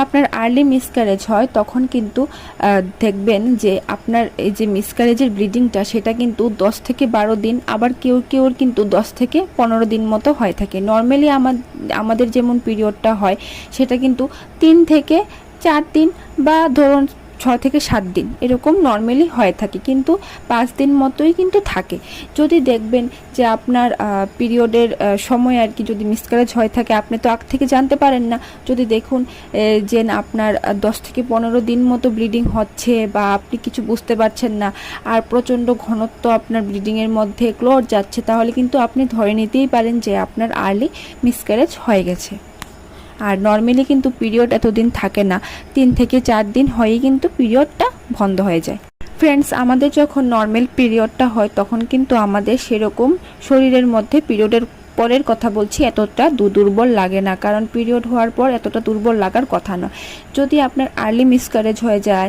আপনার early miscarriage হয় তখন কিন্তু দেখবেন যে আপনার এই যে মিসক্যারেজের ব্লিডিংটা সেটা কিন্তু 10 থেকে 12 দিন, আবার কেউ কিন্তু 10 থেকে 15 দিন মতো হয়ে থাকে। নর্মালি আমাদের যেমন পিরিয়ডটা হয় সেটা কিন্তু 3 থেকে 4 দিন বা ধরুন 6 থেকে 7 দিন এরকম নর্মালি হয়ে থাকে, কিন্তু 5 দিন মতোই কিন্তু থাকে। যদি দেখবেন যে আপনার পিরিয়ডের সময় আর কি যদি মিসক্যারেজ হয়ে থাকে, আপনি তো আগ থেকে জানতে পারেন না। যদি দেখুন যে আপনার 10 থেকে 15 দিন মতো ব্লিডিং হচ্ছে বা আপনি কিছু বুঝতে পারছেন না আর প্রচণ্ড ঘনত্ব আপনার ব্লিডিংয়ের মধ্যে ক্লট যাচ্ছে, তাহলে কিন্তু আপনি ধরে নিতেই পারেন যে আপনার আর্লি মিসক্যারেজ হয়ে গেছে। আর নর্মালি কিন্তু পিরিয়ড এতদিন থাকে না, 3 থেকে 4 দিন হয়েই কিন্তু পিরিয়ডটা বন্ধ হয়ে যায়। ফ্রেন্ডস, আমাদের যখন নর্মাল পিরিয়ডটা হয় তখন কিন্তু আমাদের সেরকম শরীরের মধ্যে পিরিয়ডের পরের কথা বলছি এতটা দুর্বল লাগে না, কারণ পিরিয়ড হওয়ার পর এতটা দুর্বল লাগার কথা নয়। যদি আপনার আর্লি মিসক্যারেজ হয়ে যায়